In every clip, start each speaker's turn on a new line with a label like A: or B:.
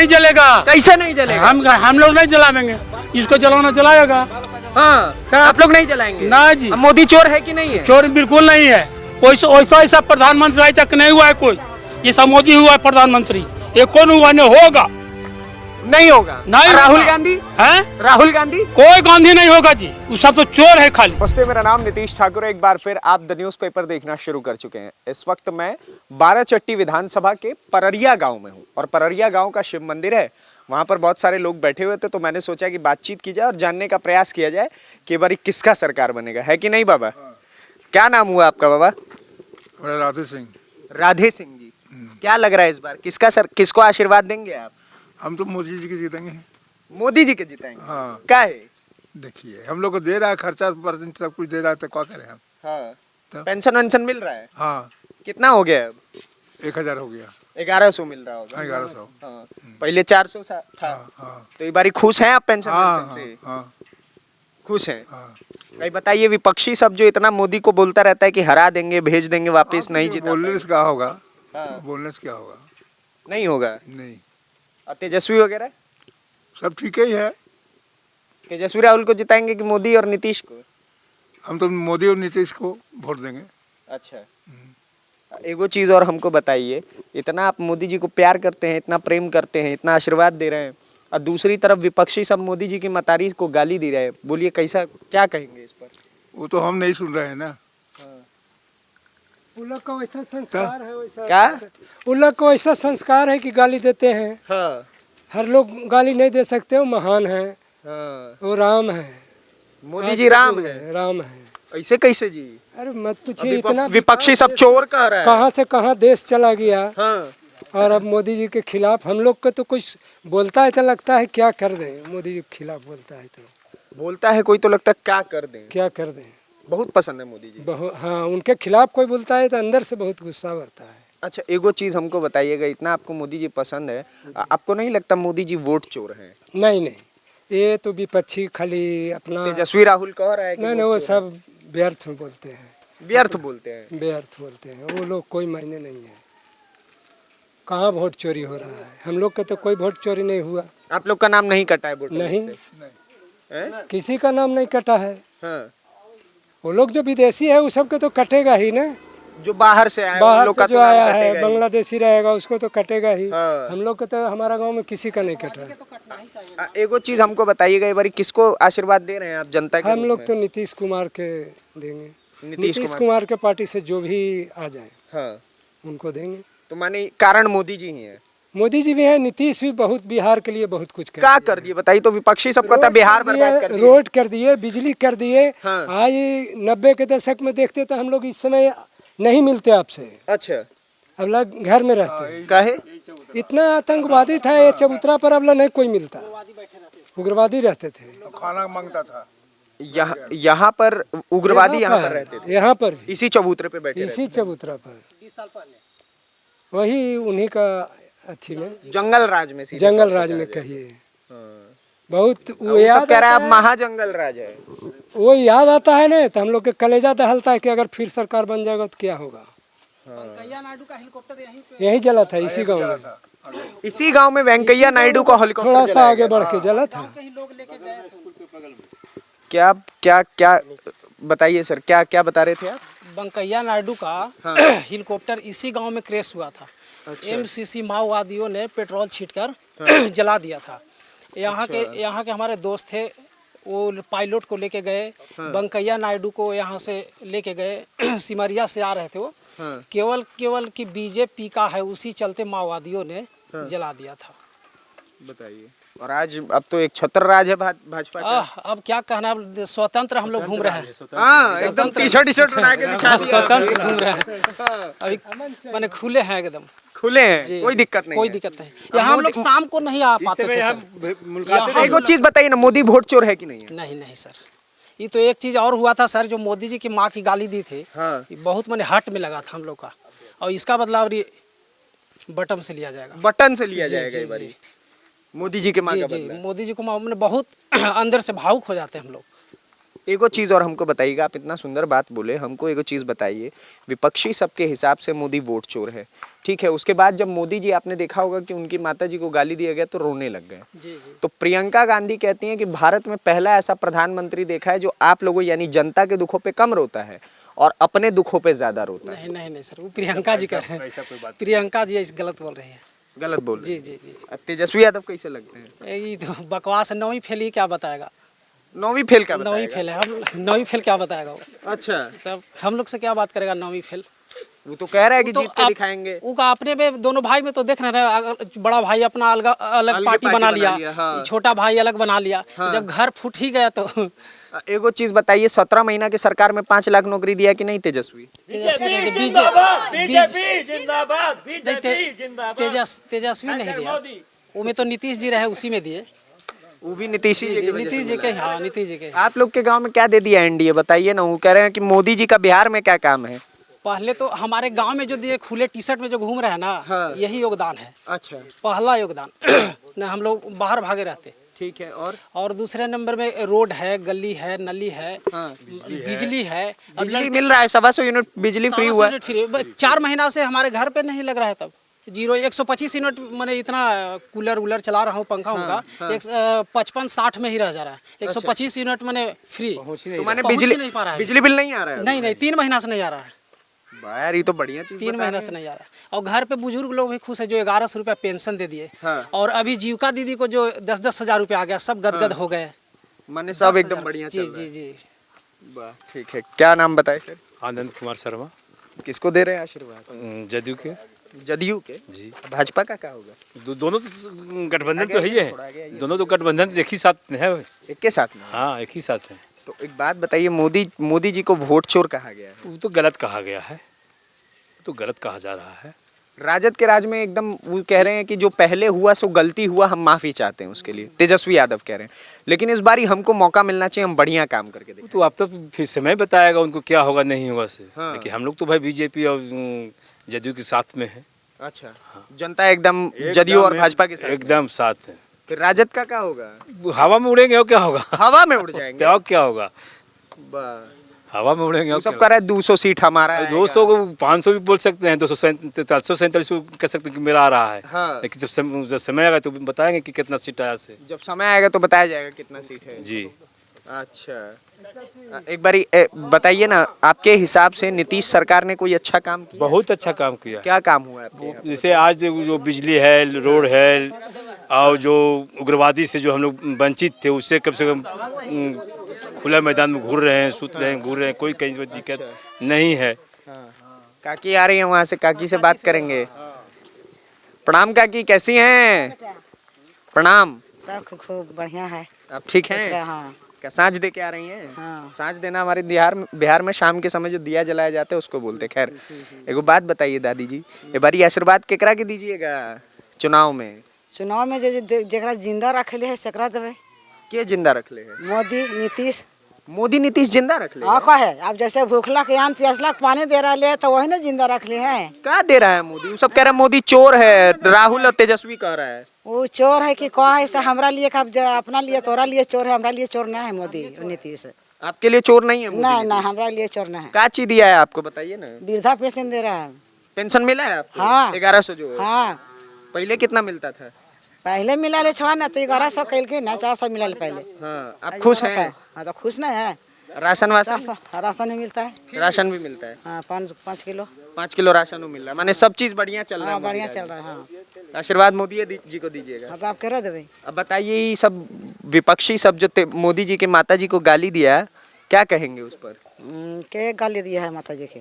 A: नहीं जलेगा।
B: कैसे नहीं जलेगा?
A: हम लोग नहीं जलावेंगे, इसको जलाना जलाएगा।
B: हाँ, आप लोग नहीं जलाएंगे?
A: ना जी।
B: अब मोदी चोर है कि नहीं है?
A: चोर बिल्कुल नहीं है। वैसा ऐसा प्रधानमंत्री आज तक नहीं हुआ है कोई, जैसा मोदी हुआ है प्रधानमंत्री। ये कौन हुआ? नहीं होगा,
B: नहीं होगा।
A: नहीं।
B: राहुल गांधी
A: है?
B: राहुल गांधी?
A: कोई गांधी नहीं होगा जी, वो सब तो चोर है खाली।
B: नमस्ते, मेरा नाम नीतीश ठाकुर है। एक बार फिर आप द न्यूज पेपर देखना शुरू कर चुके हैं। इस वक्त मैं बाराचट्टी विधानसभा के पररिया गांव में हूं और पररिया गांव का शिव मंदिर है। वहां पर बहुत सारे लोग बैठे हुए थे, तो मैंने सोचा कि बातचीत की जाए और जानने का प्रयास किया जाए कि बारी किसका सरकार बनेगा, है कि नहीं बाबा? क्या नाम हुआ आपका बाबा?
C: राधे सिंह।
B: राधे सिंह जी, क्या लग रहा है इस बार किसको आशीर्वाद देंगे आप?
C: हम तो मोदी जी के जीतेंगे।
B: मोदी जी के जिताएंगे?
C: हाँ।
B: क्या है?
C: देखिए, हम लोग को दे रहा है खर्चा पर, सब कुछ दे रहा है, तो क्या करें हम?
B: हाँ।
C: तो?
B: पेंशन वेंशन मिल रहा है?
C: हाँ।
B: कितना हो गया अब?
C: 1000 हो गया।
B: 1100 मिल रहा होगा।
C: 1100।
B: हाँ। पहले 400 था।
C: हाँ।
B: तो ये बारी खुश हैं आप पेंशन
C: हाँ,
B: वेंशन से?
C: हाँ,
B: खुश हैं?
C: हाँ।
B: भाई बताइए, विपक्षी सब जो इतना मोदी को बोलता रहता है कि हरा देंगे, भेज देंगे वापस, नहीं जिता
C: बोलने से क्या होगा?
B: हाँ।
C: बोलने से क्या होगा?
B: नहीं होगा।
C: नहीं,
B: और तेजस्वी वगैरह?
C: सब ठीक ही है।
B: तेजस्वी राहुल को जिताएंगे कि मोदी और नीतीश को?
C: हम तो मोदी और नीतीश को वोट देंगे।
B: अच्छा, एगो चीज और हमको बताइए, इतना आप मोदी जी को प्यार करते हैं, इतना प्रेम करते हैं, इतना आशीर्वाद दे रहे हैं, और दूसरी तरफ विपक्षी सब मोदी जी की मतारी को गाली दे रहे हैं। बोलिए कैसा, क्या कहेंगे इस पर?
C: वो तो हम नहीं सुन रहे हैं ना।
D: उन लोग का वैसा संस्कार है, वैसा
B: क्या?
D: उन लोग को ऐसा संस्कार है कि गाली देते हैं।
B: हाँ।
D: हर लोग गाली नहीं दे सकते, वो महान है,
B: हाँ।
D: वो राम है।
B: मोदी जी राम है?
D: राम है।
B: ऐसे कैसे जी?
D: अरे मत पूछिए, इतना
B: विपक्षी सब चोर कह रहा है।
D: कहाँ से कहाँ देश चला गया।
B: हाँ।
D: और अब मोदी जी के खिलाफ हम लोग को तो कुछ बोलता है तो लगता है क्या कर दें। मोदी जी के खिलाफ बोलता है तो
B: बोलता है कोई तो लगता है क्या कर दें।
D: क्या कर दें।
B: बहुत पसंद है मोदी जी।
D: बहुत, हाँ, उनके खिलाफ कोई बोलता है तो अंदर से बहुत गुस्सा बढ़ता है।
B: अच्छा, एगो चीज हमको बताइएगा, इतना आपको मोदी जी पसंद है, आपको नहीं लगता मोदी जी वोट चोर हैं?
D: नहीं नहीं, ये तो विपक्षी खाली अपना
B: तेजस्वी राहुल कह रहा है कि
D: नहीं नहीं, वो सब व्यर्थ बोलते हैं।
B: व्यर्थ बोलते हैं?
D: व्यर्थ बोलते हैं वो लोग, कोई मायने नहीं है। कहाँ वोट चोरी हो रहा है? हम लोग का तो कोई वोट चोरी नहीं हुआ।
B: आप लोग का नाम नहीं कटा है वोट
D: नहीं,
B: हैं?
D: किसी का नाम नहीं कटा है।
B: हाँ।
D: वो लोग जो विदेशी है उस सबके तो कटेगा ही ना।
B: जो बाहर से आया,
D: बाहर
B: लोग
D: से
B: का
D: जो
B: तो नाम
D: आया
B: कटेगा
D: है,
B: ही।
D: बांग्लादेशी रहेगा, उसको तो कटेगा ही।
B: हाँ।
D: हम लोग का तो, हमारा गांव में किसी का नहीं कटा।
B: एगो चीज हमको बताइएगा, एक बार किसको आशीर्वाद दे रहे हैं आप जनता के
D: हम
B: रूप
D: लोग
B: में?
D: तो नीतीश कुमार के देंगे।
B: नीतीश
D: नीतीश कुमार के पार्टी से जो भी आ जाए
B: हाँ।
D: उनको देंगे।
B: तो माने कारण मोदी जी ही हैं?
D: मोदी जी भी है, नीतीश भी बहुत बिहार के लिए बहुत कुछ
B: क्या कर दिए बताइए तो? विपक्षी सब कहता बिहार बर्बाद कर दिए।
D: रोड कर दिए, बिजली कर दिए।
B: हाँ।
D: आज 90 के दशक में देखते तो हम लोग इस समय नहीं मिलते आपसे।
B: अच्छा,
D: अब लोग घर में रहते हैं।
B: काहे?
D: इतना आतंकवादी था ये चबूतरा पर, अब नहीं कोई मिलता। उग्रवादी रहते थे
C: खाना मांगता था।
B: यहाँ पर उग्रवादी यहाँ पर रहते थे?
D: यहाँ पर भी,
B: इसी चबूतरे पे बैठे
D: इसी चबूतरा पर 20 साल पहले। वही उन्हीं का अच्छी में,
B: जंगल राज में, सीधे
D: जंगल
B: तौर पे
D: राज
B: कहा
D: में
B: जाए।
D: कहिए।
B: हाँ।
D: बहुत
B: वो सब कह रहा है अब महाजंगल राज है।
D: वो याद आता है ना, तो हम लोग के कलेजा दहलता है कि अगर फिर सरकार बन जाएगा तो क्या होगा।
E: नायडू का हेलीकॉप्टर
D: यही जला था इसी गांव में।
B: इसी गांव में वेंकैया नायडू का हेलीकॉप्टर
D: थोड़ा सा
B: जलाया
D: आगे
B: गया।
D: बढ़ के जला था।
E: कहीं लोग लेके गए थे।
B: क्या क्या क्या बताइए सर, क्या क्या बता रहे थे आप?
E: वेंकैया नायडू का हेलीकॉप्टर इसी गांव में क्रैश हुआ था। एमसीसी माओवादियों ने पेट्रोल छींटकर जला दिया था। यहाँ के हमारे दोस्त थे, वो पायलट को लेके गए, वेंकैया नायडू को यहाँ से लेके गए। सिमरिया से आ रहे थे वो। केवल कि बीजेपी का है, उसी चलते माओवादियों ने जला दिया था।
B: बताइए। और आज अब तो एक छत्र राज है भाजपा का।
E: अब क्या कहना, अब स्वतंत्र हम लोग घूम रहे हैं।
B: हाँ, एकदम टी-शर्ट बना के दिखा दिया।
E: स्वतंत्र घूम रहे हैं अभी, माने खुले हैं एकदम,
B: खुले हैं, कोई दिक्कत नहीं
E: कोई
B: है।
E: दिक्कत नहीं। यहाँ हम लोग शाम को नहीं आ पाते थे सर।
B: एक चीज बताइए ना, मोदी वोट चोर है कि नहीं है?
E: नहीं सर, ये तो एक चीज और हुआ था सर, जो मोदी जी की माँ की गाली दी थी।
B: हाँ।
E: बहुत माने हट में लगा था हम लोग का, और इसका बदलाव बटन से लिया जाएगा।
B: बटन से लिया जाएगा इस बारी मोदी जी के माँ का बदला।
E: मोदी जी को मैंने बहुत अंदर से भावुक हो जाते हैं हम लोग।
B: एगो चीज और हमको बताइएगा, आप इतना सुंदर बात बोले, हमको एगो चीज बताइए। विपक्षी सबके हिसाब से मोदी वोट चोर है, ठीक है। उसके बाद जब मोदी जी, आपने देखा होगा कि उनकी माता जी को गाली दिया गया तो रोने लग गए।
E: जी।
B: तो प्रियंका गांधी कहती हैं कि भारत में पहला ऐसा प्रधानमंत्री देखा है जो आप लोगों यानी जनता के दुखों पे कम रोता है और अपने दुखों पे ज्यादा रोता है।
E: नहीं सर, वो प्रियंका जी कर रहे हैं। प्रियंका जी गलत बोल रहे हैं।
B: गलत बोल रहे
E: जी।
B: हैं। तेजस्वी यादव कैसे लगते हैं?
E: ये तो बकवास है, 9वीं फेल ही क्या बताएगा।
B: 9वीं फेल का
E: 9वीं फेल है, हम 9वीं फेल क्या बताएगा वो।
B: अच्छा,
E: तब हम लोग से क्या बात करेगा 9वीं फेल।
B: वो तो कह रहा है कि
E: तो
B: जीत के दिखाएंगे।
E: उनका अपने में दोनों भाई में तो देख रहे हैं, बड़ा भाई अपना अलग पार्टी बना लिया,
B: हाँ।
E: छोटा भाई अलग बना लिया।
B: हाँ।
E: जब घर फूट ही गया तो
B: एगो चीज बताइए, 17 महीना की सरकार में 5 लाख नौकरी दिया कि नहीं तेजस्वी?
E: तेजस्वी नहीं दिया, वो में तो नीतीश जी रहे, उसी में दिए।
B: वो भी नीतीश जी की वजह
E: नीतीश
B: से
E: जी के,
B: मिला।
E: हाँ नीतीश जी के।
B: आप लोग के गांव में क्या दे दिया एनडीए, बताइए ना। वो कह रहे हैं कि मोदी जी का बिहार में क्या काम है?
E: पहले तो हमारे गांव में जो दिए, खुले टी शर्ट में जो घूम रहे हैं ना,
B: हाँ।
E: यही योगदान है,
B: अच्छा,
E: पहला योगदान। न हम लोग बाहर भागे रहते।
B: ठीक है।
E: और दूसरे नंबर में रोड है, गली है, नली है,
B: हाँ।
E: बिजली है। अब
B: बिजली मिल रहा है, 125 यूनिट बिजली फ्री हुआ है।
E: 4 महीना से हमारे घर पे नहीं लग रहा है। तब 125 यूनिट, मैंने इतना कूलर चला रहा हूँ, पंखा उनका 55-60 में ही रह जा रहा है। 125 यूनिट मैंने फ्री।
B: तो माने
E: पहुंच
B: बिजली
E: नहीं पा रहा है।
B: बिजली बिल नहीं आ रहा है?
E: नहीं 3 महीना से नहीं आ रहा है।
B: यार ये तो बढ़िया चीज
E: 3 महीना से नहीं आ रहा है। और घर पे बुजुर्ग लोग भी खुश है, जो 1100 रुपया पेंशन दे दिए।
B: हाँ।
E: और अभी जीविका दीदी को जो 10-10 हजार रुपया आ गया, सब गदगद हो गए।
B: माने सब एकदम बढ़िया चल
E: जी
B: रहा है।
E: जी।
B: वाह, ठीक है। क्या नाम बताए सर?
F: आनंद कुमार शर्मा,
B: किसको दे रहे हैं आशीर्वाद?
F: जदयू के।
B: जदयू के
F: जी।
B: भाजपा का क्या होगा?
F: दोनों तो गठबंधन तो ही है, दोनों तो गठबंधन एक ही साथ में है।
B: एक के साथ में?
F: हाँ, एक ही साथ है।
B: तो एक बात बताइए, मोदी जी को वोट चोर कहा गया है।
F: वो तो गलत कहा गया है, तो गलत कहा जा रहा है।
B: राजद के राज में एकदम वो कह रहे हैं कि जो पहले हुआ सो गलती हुआ, हम माफी चाहते हैं उसके लिए, तेजस्वी यादव कह रहे हैं। लेकिन इस बारी हमको मौका मिलना चाहिए, हम बढ़िया काम करके देखें।
F: तो आप तो फिर समय बताएगा उनको क्या होगा नहीं होगा से।
B: हाँ।
F: लेकिन हम लोग तो भाई बीजेपी और जदयू के साथ में है।
B: अच्छा, जनता एकदम जदयू और भाजपा के साथ
F: एकदम साथ है।
B: फिर राजद का क्या होगा?
F: हवा में उड़ेंगे और क्या होगा?
B: हवा में उड़ जाएंगे।
F: क्या क्या होगा?
B: वाह।
F: हवा में उड़ेंगे
B: वो
F: और
B: सब
F: क्या
B: कह रहा है 200 सीट हमारा है।
F: 200 को 500 भी बोल सकते हैं, 247 को कह सकते हैं कि मेरा आ रहा है।
B: हाँ।
F: लेकिन जब समय आएगा तो बताएंगे कि कितना सीट आया से।
B: जब समय आएगा तो बताया जाएगा कितना सीट है।
F: जी।
B: अच्छा, एक बारी बताइए ना, आपके हिसाब से नीतीश सरकार ने कोई अच्छा काम किया?
F: बहुत अच्छा काम किया।
B: क्या काम हुआ है आपके यहाँ?
F: जैसे आज जो बिजली है, रोड है, और जो उग्रवादी से जो हम लोग वंचित थे, उससे कम से कम खुला मैदान में घूर रहे हैं, सूत रहे हैं, घूर रहे हैं, कोई कहीं पर दिक्कत नहीं है।
B: काकी आ रही है वहाँ से, काकी से बात करेंगे। प्रणाम काकी, कैसी हैं? प्रणाम।
G: सब खूब बढ़िया है।
B: आप ठीक हैं?
G: हाँ।
B: क्या साँझ दे के आ रही हैं?
G: हाँ।
B: साँझ देना हमारे बिहार में शाम के समय जो दिया जलाया जाता है उसको बोलते हैं। खैर, एगो बात बताइए दादी जी, ये बारी आशीर्वाद केकरा के दीजिएगा चुनाव में?
G: चुनाव में जरा जिंदा रखले है सकरा देवे।
B: के जिंदा रख ले है?
G: मोदी नीतीश।
B: मोदी नीतीश जिंदा रख ले?
G: हाँ, का है। अब जैसे भूखला के आन प्यासला के पानी दे रहा है तो वही ना जिंदा रख ले हैं।
B: क्या दे रहा है मोदी? वो सब कह रहा है मोदी चोर है, राहुल और तेजस्वी कह रहा है।
G: वो चोर है कि कहा है, ऐसा हमरा लिए अपना लिए तोरा लिए चोर है, हमरा लिए चोर ना है मोदी और नीतीश।
B: आपके लिए चोर नहीं है मोदी?
G: नहीं नहीं, हमरा लिए चोर ना है।
B: क्या चीज दिया है आपको, बताइए ना।
G: वृद्धा पेंशन दे रहा है।
B: पेंशन मिला है आपको?
G: हाँ।
B: 1100 जो है।
G: हाँ,
B: पहले कितना मिलता था?
G: पहले मिला ले 6 ना, तो 1100 कैल के ना, 400 मिला ले पहले।
B: हाँ, आप खुश हैं?
G: हाँ, तो खुश ना है।
B: राशन वासन?
G: राशन भी मिलता है।
B: राशन भी मिलता है?
G: हाँ, 5 किलो।
B: 5 किलो राशन मिल रहा है, माने सब चीज बढ़िया चल रहा है।
G: हाँ, बढ़िया चल रहा है। हाँ,
B: आशीर्वाद मोदी जी को दीजिएगा।
G: हाँ, तो आप कह देवे।
B: अब बताइए, ये सब विपक्षी सब जो मोदी जी के माता जी को गाली दिया, क्या कहेंगे उस पर?
G: के गाली दिया है माता जी के?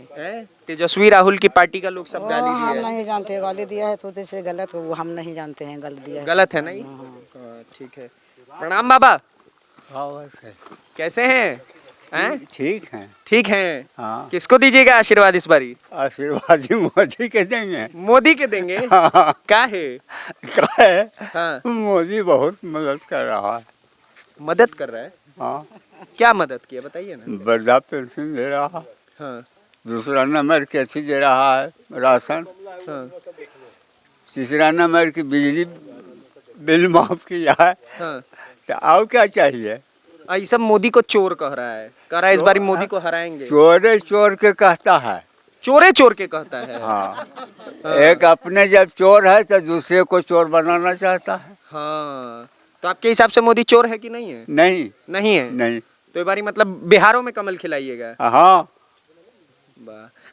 B: तेजस्वी राहुल की पार्टी का लोग सब गाली
G: हम
B: दिया है।
G: नहीं जानते, गाली दिया है तो जैसे गलत, वो हम नहीं जानते हैं गाली दिया है।
B: गलत है नहीं? ठीक है। प्रणाम बाबा, कैसे हैं?
H: ठीक है।
B: ठीक हैं।
H: हाँ।
B: किसको दीजिएगा आशीर्वाद इस बारी?
H: आशीर्वाद ही मोदी के देंगे।
B: मोदी के देंगे?
H: हाँ।
B: क्या है?
H: क्या है?
B: हाँ।
H: मोदी बहुत मदद कर रहा है।
B: मदद कर रहा है?
H: हाँ।
B: क्या मदद किया बताइए ना।
H: वृद्धा पेंशन दे रहा है।
B: हाँ।
H: दूसरा नंबर कैसी दे रहा है राशन।
B: हाँ।
H: तीसरा नंबर की बिजली बिल माफ किया है।
B: हाँ।
H: तो और क्या चाहिए?
B: ये सब मोदी को चोर कह रहा है, कह रहा है इस बार मोदी को हराएंगे।
H: चोरे चोर के कहता है।
B: चोरे चोर के कहता है।
H: हाँ, एक अपने जब चोर है तो दूसरे को चोर बनाना चाहता है।
B: हाँ, तो आपके हिसाब से मोदी चोर है कि नहीं है?
H: नहीं
B: नहीं है।
H: नहीं।
B: तो ये बारी मतलब बिहारों में कमल खिलाइएगा।
H: हाँ।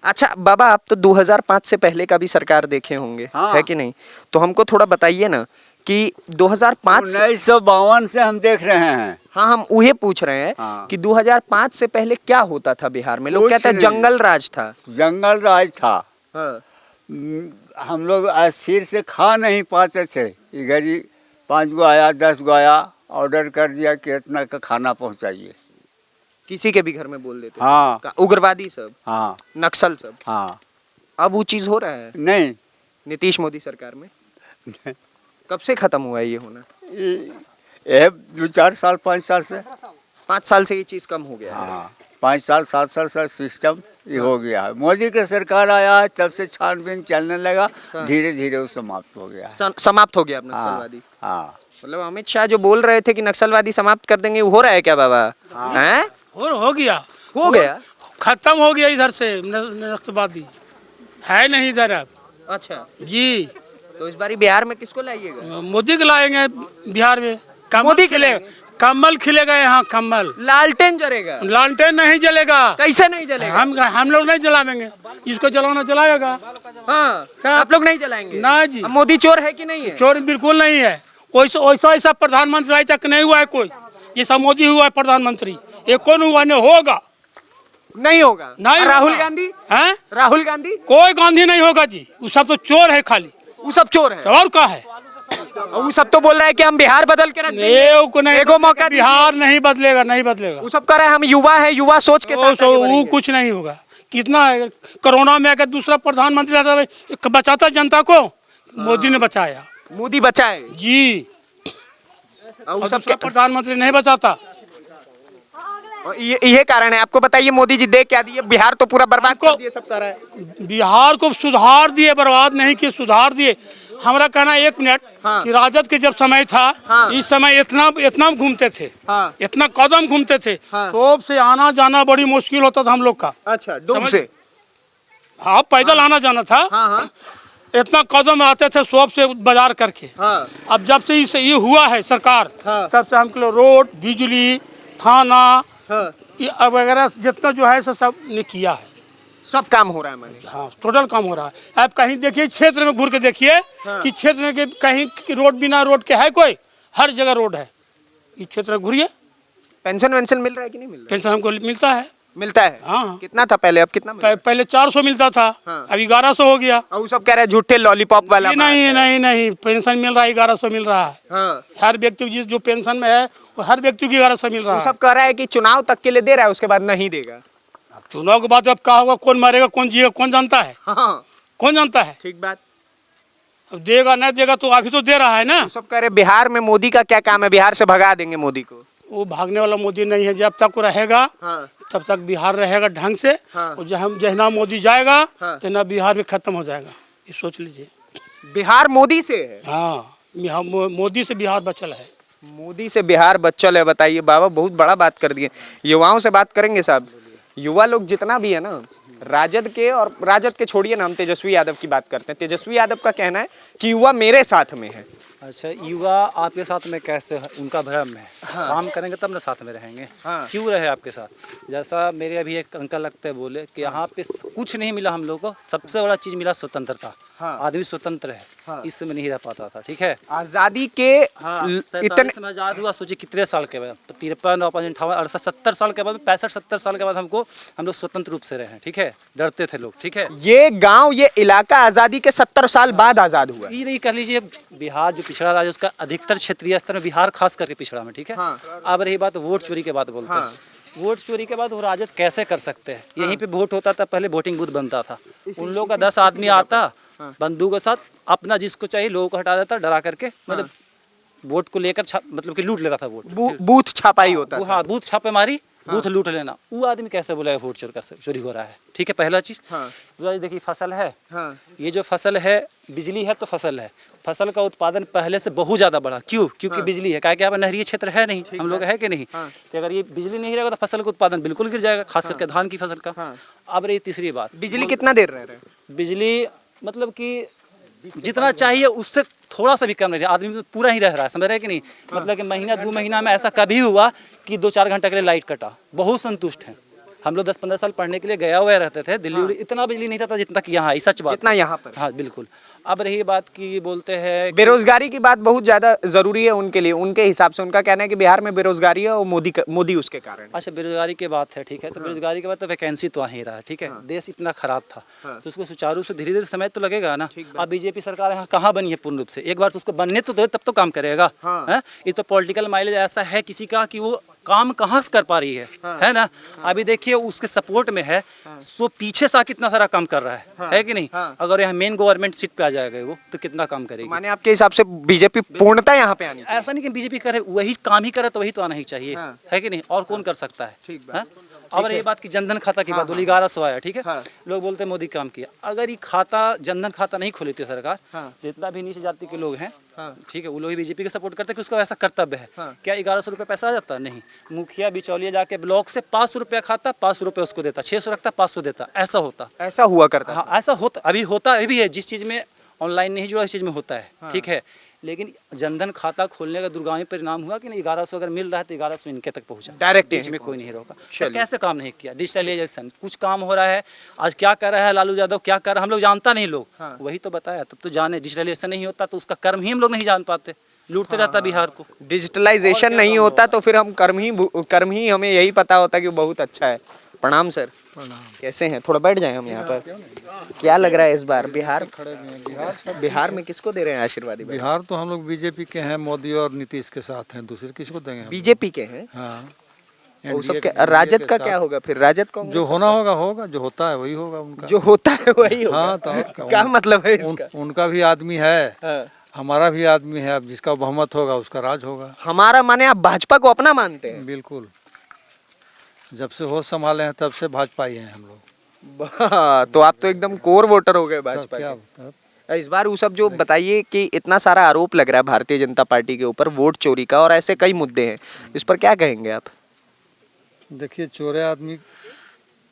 B: अच्छा बाबा, आप तो 2005 से पहले का भी सरकार देखे होंगे,
H: हाँ।
B: है कि नहीं? तो हमको थोड़ा बताइए ना कि 2005 से
H: 1952 से हम देख रहे हैं।
B: हाँ, हम उहे पूछ रहे हैं
H: हाँ।
B: कि 2005 से पहले क्या होता था बिहार में? लोग
H: कुछ
B: कहते हैं
H: नहीं।
B: जंगल राज था।
H: जंगल राज था।
B: हाँ।
H: हम लोग अस्थिर से खा नहीं पाते थे। इधर ही 5 गो आया 10 गो आया, ऑर्डर कर दिया कि इतना का खाना पहुंचाइए।
B: किसी के भी घर में बोल देते थे।
H: हाँ
B: उग्रवादी सब,
H: हाँ
B: नक्सल सब।
H: हाँ।
B: अब वो चीज हो रहा है
H: नहीं।
B: नीतीश मोदी सरकार में? कब से खत्म हुआ है ये होना?
H: ये 2-4 साल 5 साल से।
B: 5 साल से ये चीज कम हो गया है।
H: हाँ, 5 साल 7 साल से सिस्टम ये हो गया है। मोदी की सरकार आया है तब से छानबीन चलने लगा, धीरे धीरे वो समाप्त हो गया है।
B: समाप्त हो गया अब
H: हाँ
B: नक्सलवादी।
H: हाँ।
B: मतलब अमित शाह जो बोल रहे थे कि नक्सलवादी समाप्त कर देंगे, वो हो रहा है क्या बाबा? हैं?
A: और हो गया,
B: हो गया।
A: खत्म हो गया इधर से नक्सलवादी है नहीं इधर अब।
B: अच्छा
A: जी,
B: तो इस बारी बिहार में किसको लाइएगा?
A: मोदी को लाएंगे बिहार में।
B: मोदी के
A: खिले, कमल खिलेगा यहाँ, कमल।
B: लालटेन जलेगा?
A: लालटेन नहीं जलेगा।
B: कैसे नहीं जलेगा?
A: हम लोग नहीं जलावेंगे, इसको जलाना जलाएगा।
B: हाँ,
A: क्या?
B: आप लोग नहीं जलाएंगे?
A: ना जी।
B: अब मोदी चोर है कि नहीं है?
A: चोर बिल्कुल नहीं है। वैसा ऐसा प्रधानमंत्री आज तक नहीं हुआ है कोई, जैसा मोदी हुआ है प्रधानमंत्री। ये कौन हुआ? नहीं होगा,
B: नहीं होगा।
A: नहीं।
B: राहुल गांधी
A: हैं?
B: राहुल गांधी?
A: कोई गांधी नहीं होगा जी, वो सब तो चोर है खाली।
B: वो सब चोर है।
A: और क्या है?
B: वो सब तो बोल रहा है कि हम बिहार बदल के रख देंगे।
A: ये को नहीं,
B: एगो मौका दीजिए।
A: बिहार नहीं बदलेगा, नहीं बदलेगा।
B: वो सब कह रहा है हम युवा है, युवा सोच के साथ आगे
A: वो
B: बढ़ेंगे।
A: कुछ नहीं होगा। कितना है? कोरोना में अगर दूसरा प्रधानमंत्री रहता है, बचाता जनता को, मोदी ने बचाया।
B: मोदी बचाए
A: जी,
B: और
A: और
B: सब
A: दूसरा प्रधानमंत्री नहीं बचाता।
B: ये कारण है। आपको बताइए मोदी जी दे क्या दिए? बिहार तो पूरा बर्बाद कर दिए, सब कह रहा है।
A: बिहार को सुधार दिए, बर्बाद नहीं किए, सुधार दिए। हमारा कहना 1 मिनट
B: हाँ।
A: कि राजद के जब समय था,
B: हाँ।
A: इस समय इतना घूमते थे,
B: हाँ।
A: इतना कदम घूमते थे,
B: हाँ।
A: शॉप से आना जाना बड़ी मुश्किल होता था हम लोग का।
B: अच्छा, डूब
A: समझ-
B: से?
A: हाँ, पैदल आना जाना था।
B: हाँ हाँ
A: इतना कदम आते थे शॉप से बाजार करके।
B: हाँ।
A: अब जब से ये हुआ है सरकार,
B: हाँ।
A: तब से हमको रोड, बिजली, थाना,
B: हाँ।
A: ये वगैरह जितना जो है सब ने किया है।
B: सब काम हो रहा है मैंने।
A: हाँ, टोटल काम हो रहा है। आप कहीं देखिए, क्षेत्र में घूर के देखिए
B: हाँ।
A: कि क्षेत्र में के कहीं रोड, बिना रोड के है कोई? हर जगह रोड है। इस क्षेत्र में घूरिए।
B: पेंशन वेंशन मिल रहा है कि नहीं मिल रहा
A: पेंशन हमको मिलता है।
B: है? मिलता है।
A: हाँ।
B: कितना था पहले, अब कितना मिल रहा है?
A: पहले 400 मिलता था,
B: हाँ।
A: अभी 1100 हो गया।
B: और वो सब कह रहे हैं झूठे लॉलीपॉप वाला बात
A: नहीं
B: है।
A: नहीं नहीं, पेंशन मिल रहा है, 1100 मिल रहा है।
B: हाँ।
A: हर व्यक्ति को जो पेंशन में है, वो हर व्यक्ति को 1100 मिल रहा
B: वो
A: है।
B: सब कह रहा है कि चुनाव तक के लिए दे रहा है, उसके बाद नहीं देगा।
A: चुनाव के बाद अब क्या होगा, कौन मरेगा, कौन जिएगा, कौन जानता है?
B: हाँ,
A: कौन जानता है?
B: ठीक बात।
A: अब देगा नहीं देगा तो अभी तो दे रहा है ना।
B: वो सब कह रहे बिहार में मोदी का क्या काम है, बिहार से भगा देंगे मोदी को।
A: वो भागने वाला मोदी नहीं है। जब तक वो रहेगा,
B: हाँ।
A: तब तक बिहार रहेगा ढंग से।
B: हाँ।
A: और जहना मोदी जाएगा,
B: हाँ।
A: तो ना बिहार भी खत्म हो जाएगा। ये सोच लीजिए।
B: बिहार मोदी से है?
A: हाँ, मोदी से बिहार बचल है।
B: मोदी से बिहार बच्चल है? बताइए बाबा, बहुत बड़ा बात कर दिए। युवाओं से बात करेंगे साहब। युवा लोग जितना भी है ना, राजद के, और राजद के छोड़िए ना, हम तेजस्वी यादव की बात करते हैं। तेजस्वी यादव का कहना है कि युवा मेरे साथ में है।
I: अच्छा, युवा आपके साथ में कैसे है? उनका भ्रम है। हाँ। काम करेंगे तब ना साथ में रहेंगे।
B: हाँ।
I: क्यों रहे आपके साथ? जैसा मेरे अभी एक अंकल लगते हैं, बोले कि यहाँ पे कुछ नहीं मिला हम लोग को, सबसे बड़ा चीज मिला स्वतंत्रता।
B: हाँ।
I: आदमी स्वतंत्र है।
B: हाँ।
I: इस समय नहीं रह पाता था। ठीक है,
B: आजादी के
I: हाँ,
B: इतने
I: समय आजाद हुआ, सोचिए कितने साल के बाद, 53, 58, 68, 70 साल के बाद, 65-70 साल के बाद हम लोग स्वतंत्र रूप से रहे हैं। ठीक है, डरते थे लोग। ठीक है,
B: ये गांव, ये इलाका आजादी के 70 साल बाद आजाद हुआ है।
I: ये नहीं कर लीजिए, बिहार जो पिछड़ा राज्य, उसका अधिकतर क्षेत्रीय स्तर में बिहार खास करके पिछड़ा में। ठीक है।
B: हाँ।
I: अब रही बात वोट चोरी के बाद, बोलते हैं वोट चोरी के बाद वो राजद कैसे कर सकते हैं? यहीं पे वोट होता था, पहले वोटिंग बूथ बनता था, उन लोगों का 10 आदमी आता बंदूक के साथ, अपना जिसको चाहिए लोगों को हटा देता, डरा करके, मतलब वोट को लेकर मतलब कि लूट लेता था वोट।
B: बूथ छापाई होता
I: वो
B: था।
I: हाँ, बूथ छापेमारी बूथ लूट लेना, वो आदमी कैसे बोलेगा वोट चोरी हो रहा है? ठीक है, पहला चीज।
B: हाँ।
I: दूसरा चीज देखिए, फसल है,
B: हाँ।
I: ये जो फसल है, बिजली है तो फसल है, फसल का उत्पादन पहले से बहुत ज्यादा बढ़ा। क्यों? क्योंकि बिजली है। क्या क्या नहरीय क्षेत्र है नहीं, हम लोग है कि नहीं? तो अगर ये बिजली नहीं रहेगा तो फसल का उत्पादन बिल्कुल गिर जाएगा, खास करके धान की फसल का। अब रही तीसरी बात,
B: बिजली कितना देर रह रहे हैं?
I: बिजली मतलब कि जितना चाहिए उससे थोड़ा सा भी कम नहीं, आदमी तो पूरा ही रह रहा है, समझ रहे हैं कि नहीं? मतलब कि महीना 2 महीना में ऐसा कभी हुआ कि 2-4 घंटे के लिए लाइट कटा, बहुत संतुष्ट हैं हम लोग। 10-15 साल पढ़ने के लिए गया हुआ रहते थे दिल्ली, इतना बिजली नहीं रहता जितना कि यहाँ है, सच बात,
B: जितना यहाँ पर।
I: हाँ बिल्कुल। अब रही बात की बोलते हैं
B: बेरोजगारी की बात बहुत ज्यादा जरूरी है उनके लिए, उनके हिसाब से उनका कहना है कि बिहार में बेरोजगारी है और मोदी उसके कारण।
I: अच्छा, बेरोजगारी की बात है, ठीक है, तो बेरोजगारी के बाद तो वैकेंसी तो आ ही रहा है, ठीक है। देश इतना खराब था तो उसको सुचारू रूप से धीरे-धीरे समय तो लगेगा ना। अब बीजेपी सरकार यहाँ कहाँ बनी है पूर्ण रूप से? एक बार तो उसको बनने तो दो, तब तो काम करेगा। ये तो पॉलिटिकल माइलेज ऐसा है किसी का कि वो काम कहाँ से कर पा रही है ना? अभी देखिए उसके सपोर्ट में है, सो पीछे से कितना सारा काम कर रहा है कि नहीं? अगर यहाँ मेन गवर्नमेंट सीट पे आ जाएगा वो तो कितना काम करेगी?
B: माने आपके हिसाब से बीजेपी पूर्णतः यहाँ पे आनी चाहिए?
I: ऐसा नहीं कि बीजेपी करे, वही काम ही करे तो वही तो आना ही चाहिए, है कि नहीं? और कौन कर सकता है? और ये बात की जनधन खाता की बात बोली, 1100 आया, ठीक है। लोग बोलते हैं मोदी काम किया, अगर ये खाता जनधन खाता नहीं खोली थी सरकार, जितना भी नीचे जाति के लोग हैं, ठीक है, वो लोग बीजेपी के सपोर्ट करते हैं कि उसका ऐसा कर्तव्य है। क्या 1100 रुपये पैसा आ जाता? नहीं। मुखिया बिचौलिया जाके ब्लॉक से 500 रुपया खाता, 500 रुपये उसको देता, 600 रखता, 500 देता, ऐसा होता,
B: ऐसा हुआ करता।
I: हाँ, ऐसा होता, अभी होता अभी है। जिस चीज़ में ऑनलाइन नहीं जुड़ा, इस चीज़ में होता है, ठीक है। लेकिन जनधन खाता खोलने का दुर्गामी परिणाम हुआ कि नहीं, 1100 अगर मिल रहा है तो 1100 इनके तक पहुंचा,
B: डायरेक्ट
I: बीच में कोई नहीं रोका। तो कैसे काम नहीं किया? डिजिटलाइजेशन कुछ काम हो रहा है, आज क्या कर रहा है लालू यादव, क्या कर रहा है हम लोग जानता नहीं, लोग वही तो बताया, तब तो जाने। डिजिटलाइजेशन नहीं होता तो उसका कर्म ही हम लोग नहीं जान पाते, लूटते रहता बिहार को।
B: डिजिटलाइजेशन नहीं होता तो फिर हम कर्म ही हमें यही पता होता कि वो बहुत अच्छा है। प्रणाम सर। कैसे हैं? थोड़ा बैठ जाएं हम यहाँ पर। क्या लग रहा है इस बार बिहार में किसको दे रहे हैं आशीर्वादी?
C: बिहार तो हम लोग बीजेपी के हैं, मोदी और नीतीश के साथ हैं, दूसरे किसको देंगे हम?
B: बीजेपी के हैं।
C: हाँ।
B: वो सब राजद का क्या होगा फिर? राजद कांग्रेस
C: जो होना होगा, जो होता है वही होगा उनका।
B: जो होता है वही होगा।
C: हाँ, तो
B: क्या मतलब है इसका?
C: उनका भी आदमी है, हमारा भी आदमी है, अब जिसका बहुमत होगा उसका राज होगा।
B: हमारा माने आप भाजपा को अपना मानते हैं?
C: बिल्कुल, जब से होश संभाले हैं तब से भाजपा ही हैं हम लोग।
B: तो आप तो एकदम कोर वोटर हो गए भाजपा
C: क्या
B: के। इस बार वो सब जो बताइए कि इतना सारा आरोप लग रहा है भारतीय जनता पार्टी के ऊपर वोट चोरी का, और ऐसे कई मुद्दे हैं, इस पर क्या कहेंगे आप?
C: देखिए, चोरे आदमी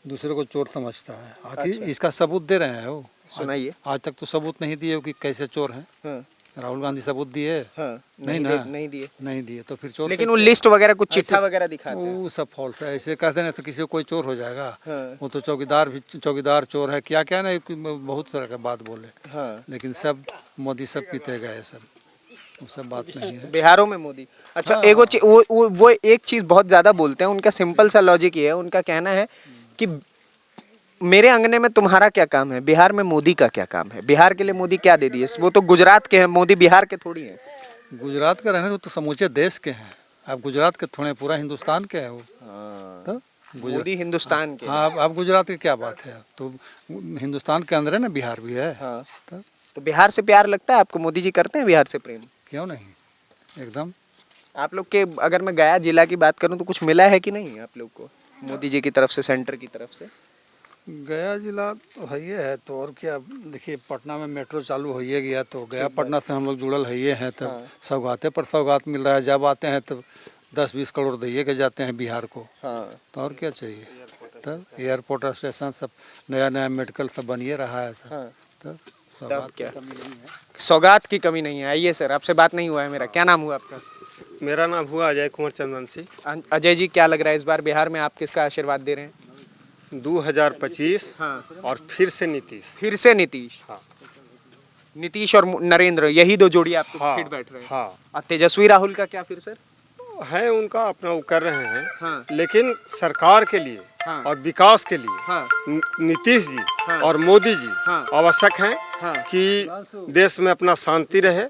C: दूसरे को चोर समझता है, आखिर इसका सबूत दे रहे हैं वो।
B: सुनाइए।
C: आज तक तो सबूत नहीं दिए कि कैसे चोर हैं। राहुल गांधी सबूत दिए? नहीं दिए तो फिर चोर।
B: लेकिन वो लिस्ट वगैरह कुछ चिट्ठा वगैरह दिखाते हैं,
C: वो सब फॉल्स है। ऐसे कहते हैं तो किसी को कोई चोर हो जाएगा। वो तो चौकीदार चोर है, क्या क्या ना बहुत सारा का बात बोले। लेकिन सब मोदी सब पीते गए, सब सब बात नहीं है
B: बिहारों में मोदी। अच्छा, वो एक चीज बहुत ज्यादा बोलते हैं, उनका सिंपल सा लॉजिक ये है, उनका कहना है कि मेरे अंगने में तुम्हारा क्या काम है, बिहार में मोदी का क्या काम है, बिहार के लिए मोदी क्या दे दिए? वो तो गुजरात के हैं, मोदी बिहार के थोड़ी हैं।
C: गुजरात के रहने तो समूचे देश के हैं, अब गुजरात के थोड़े पूरा हिंदुस्तान के हैं वो। तो
B: मोदी हिंदुस्तान के।
C: हाँ, अब गुजरात की क्या बात है, तो हिंदुस्तान के अंदर है ना, बिहार भी है।
B: तो बिहार से प्यार लगता है आपको? मोदी जी करते हैं बिहार से प्रेम?
C: क्यों नहीं, एकदम।
B: आप लोग के, अगर मैं गया जिला की बात करूं तो कुछ मिला है कि नहीं आप लोग को मोदी जी की तरफ से, सेंटर की तरफ से?
C: गया जिला तो है ही है, तो और क्या। देखिए, पटना में मेट्रो चालू हो ही गया, तो गया पटना से हम लोग जुड़ल है हैं, तब सौगाते पर सौगात मिल रहा है। जब आते हैं तब 10-20 करोड़ दिए के जाते हैं बिहार को। तो और क्या चाहिए? तब एयरपोर्ट स्टेशन सब नया मेडिकल सब बनिए रहा है सर।
B: तब क्या सौगात की कमी नहीं है? आइए सर, आपसे बात नहीं हुआ है मेरा। क्या नाम हुआ आपका?
J: मेरा नाम हुआ अजय कुमार चंदवंशी।
B: अजय जी, क्या लग रहा है इस बार बिहार में आप किसका आशीर्वाद दे रहे हैं?
J: 2025 और फिर से नीतीश।
B: फिर से नीतीश? नीतीश और नरेंद्र, यही दो जोड़ी आपको फिट बैठ रहे हैं। और तेजस्वी राहुल का क्या फिर सर?
J: है उनका अपना, वो कर रहे हैं। लेकिन सरकार के लिए और विकास के लिए नीतीश जी और मोदी जी आवश्यक हैं कि देश में अपना शांति रहे,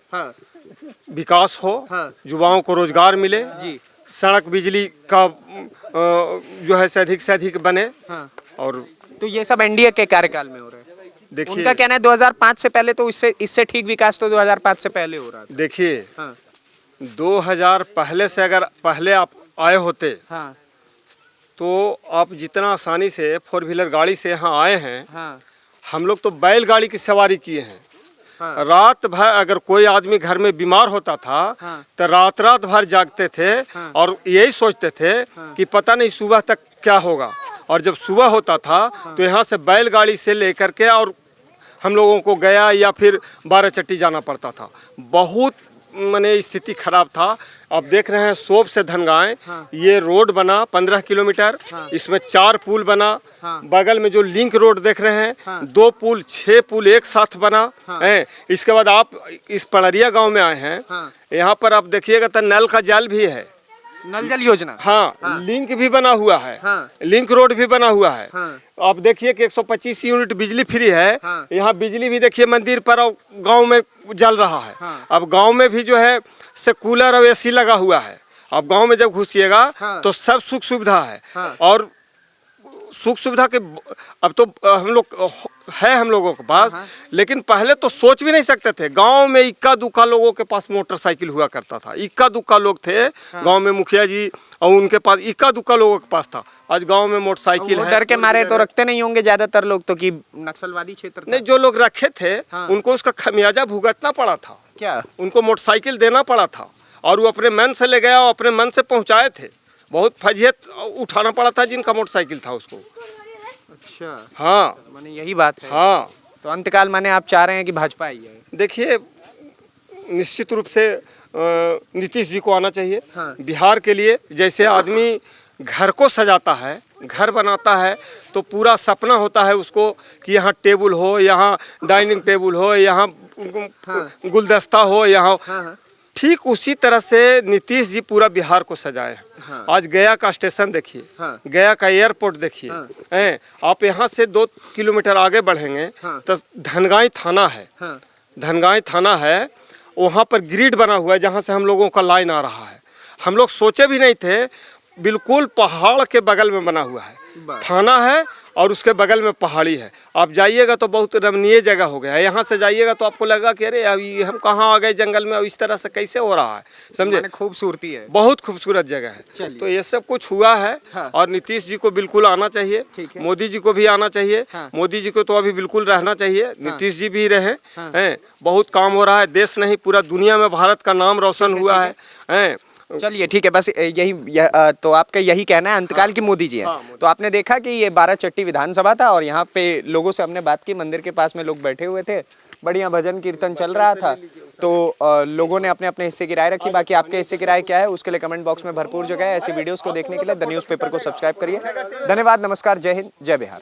J: विकास हो, युवाओं को रोजगार मिले, सड़क बिजली का जो है से अधिक बने। और
B: तो ये सब एनडीए के कार्यकाल में हो रहा है। देखिए, उनका कहना है 2005 से पहले तो इससे ठीक विकास तो 2005 से पहले हो रहा था।
J: देखिए, 2000 पहले से अगर पहले आप आए होते तो आप जितना आसानी से 4 व्हीलर गाड़ी से यहाँ आए हैं,
B: हाँ
J: हम लोग तो बैलगाड़ी की सवारी किए हैं।
B: हाँ।
J: रात भर अगर कोई आदमी घर में बीमार होता था तो रात रात भर जागते थे और यही सोचते थे कि पता नहीं सुबह तक क्या होगा। और जब सुबह होता था तो यहाँ से बैलगाड़ी से लेकर के और हम लोगों को गया या फिर 12 चट्टी जाना पड़ता था। बहुत माने स्थिति खराब था। अब देख रहे हैं सोप से धनगांव ये रोड बना 15 किलोमीटर, इसमें 4 पुल बना, बगल में जो लिंक रोड देख रहे हैं 2 पुल 6 पुल एक साथ बना है। इसके बाद आप इस पड़रिया गांव में आए हैं, यहाँ पर आप देखिएगा तो नल का जल भी है,
B: नल जल योजना।
J: हाँ, लिंक भी बना हुआ है,
B: हाँ।
J: लिंक रोड भी बना हुआ है।
B: हाँ।
J: आप देखिए कि 125 यूनिट बिजली फ्री है।
B: हाँ।
J: यहाँ बिजली भी देखिए मंदिर पर और गांव में जल रहा है।
B: हाँ।
J: अब गांव में भी जो है से कूलर और एसी लगा हुआ है। अब गांव में जब घुसिएगा
B: हाँ।
J: तो सब सुख सुविधा है।
B: हाँ।
J: और सुख सुविधा के अब तो हम लोग है हम लोगों के पास, लेकिन पहले तो सोच भी नहीं सकते थे। गांव में इक्का दुक्का लोगों के पास मोटरसाइकिल हुआ करता था, इक्का दुक्का लोग थे गांव में, मुखिया जी और उनके पास इक्का दुक्का लोगों के पास था। आज गांव में मोटरसाइकिल
B: वो
J: है।
B: डर के मारे तो रखते नहीं होंगे ज्यादातर लोग तो, कि नक्सलवादी क्षेत्र था।
J: नहीं, जो लोग रखे थे
B: हाँ।
J: उनको उसका खमियाजा भुगतना पड़ा था।
B: क्या
J: उनको मोटरसाइकिल देना पड़ा था और वो अपने मन से ले गया और अपने मन से पहुंचाए थे। बहुत फजीहत उठाना पड़ा था जिनका मोटरसाइकिल था उसको।
B: अच्छा,
J: हाँ
B: माने यही बात है।
J: हाँ।
B: तो अंतकाल माने आप चाह रहे हैं कि भाजपा आई है?
J: देखिए, निश्चित रूप से नीतीश जी को आना चाहिए।
B: हाँ।
J: बिहार के लिए जैसे आदमी घर को सजाता है, घर बनाता है, तो पूरा सपना होता है उसको कि यहाँ टेबल हो, यहाँ डाइनिंग टेबल हो, यहाँ गुलदस्ता हो, यहाँ
B: हाँ।
J: ठीक उसी तरह से नीतीश जी पूरा बिहार को सजाए हैं।
B: हाँ।
J: आज गया का स्टेशन देखिए,
B: हाँ।
J: गया का एयरपोर्ट देखिए।
B: हाँ।
J: हैं, आप यहाँ से 2 किलोमीटर आगे बढ़ेंगे
B: हाँ।
J: तो धनगाई थाना है।
B: हाँ।
J: धनगाई थाना है, वहाँ पर ग्रिड बना हुआ है जहाँ से हम लोगों का लाइन आ रहा है। हम लोग सोचे भी नहीं थे, बिल्कुल पहाड़ के बगल में बना हुआ है थाना है और उसके बगल में पहाड़ी है। आप जाइएगा तो बहुत रमणीय जगह हो गया है। यहाँ से जाइएगा तो आपको लगेगा कि अरे अभी हम कहाँ आ गए जंगल में, और इस तरह से कैसे हो रहा है, समझे?
B: खूबसूरती है,
J: बहुत खूबसूरत जगह है।
B: चलिए।
J: तो ये सब कुछ हुआ है।
B: हाँ।
J: और नीतीश जी को बिल्कुल आना चाहिए,
B: ठीक है।
J: मोदी जी को भी आना चाहिए।
B: हाँ।
J: मोदी जी को तो अभी बिल्कुल रहना चाहिए, नीतीश जी भी रहे हैं। बहुत काम हो रहा है, देश नहीं पूरा दुनिया में भारत का नाम रोशन हुआ है।
B: चलिए ठीक है, बस तो आपका यही कहना है अंतकाल की मोदी जी हैं। तो आपने देखा कि ये 12 चट्टी विधानसभा था और यहाँ पे लोगों से हमने बात की, मंदिर के पास में लोग बैठे हुए थे, बढ़िया भजन कीर्तन चल रहा था। तो लोगों ने अपने अपने हिस्से की राय रखी। बाकी आपके हिस्से की राय क्या है उसके लिए कमेंट बॉक्स में भरपूर जगह है। ऐसी वीडियोस को देखने के लिए द न्यूज़पेपर को सब्सक्राइब करिए। धन्यवाद, नमस्कार, जय हिंद, जय बिहार।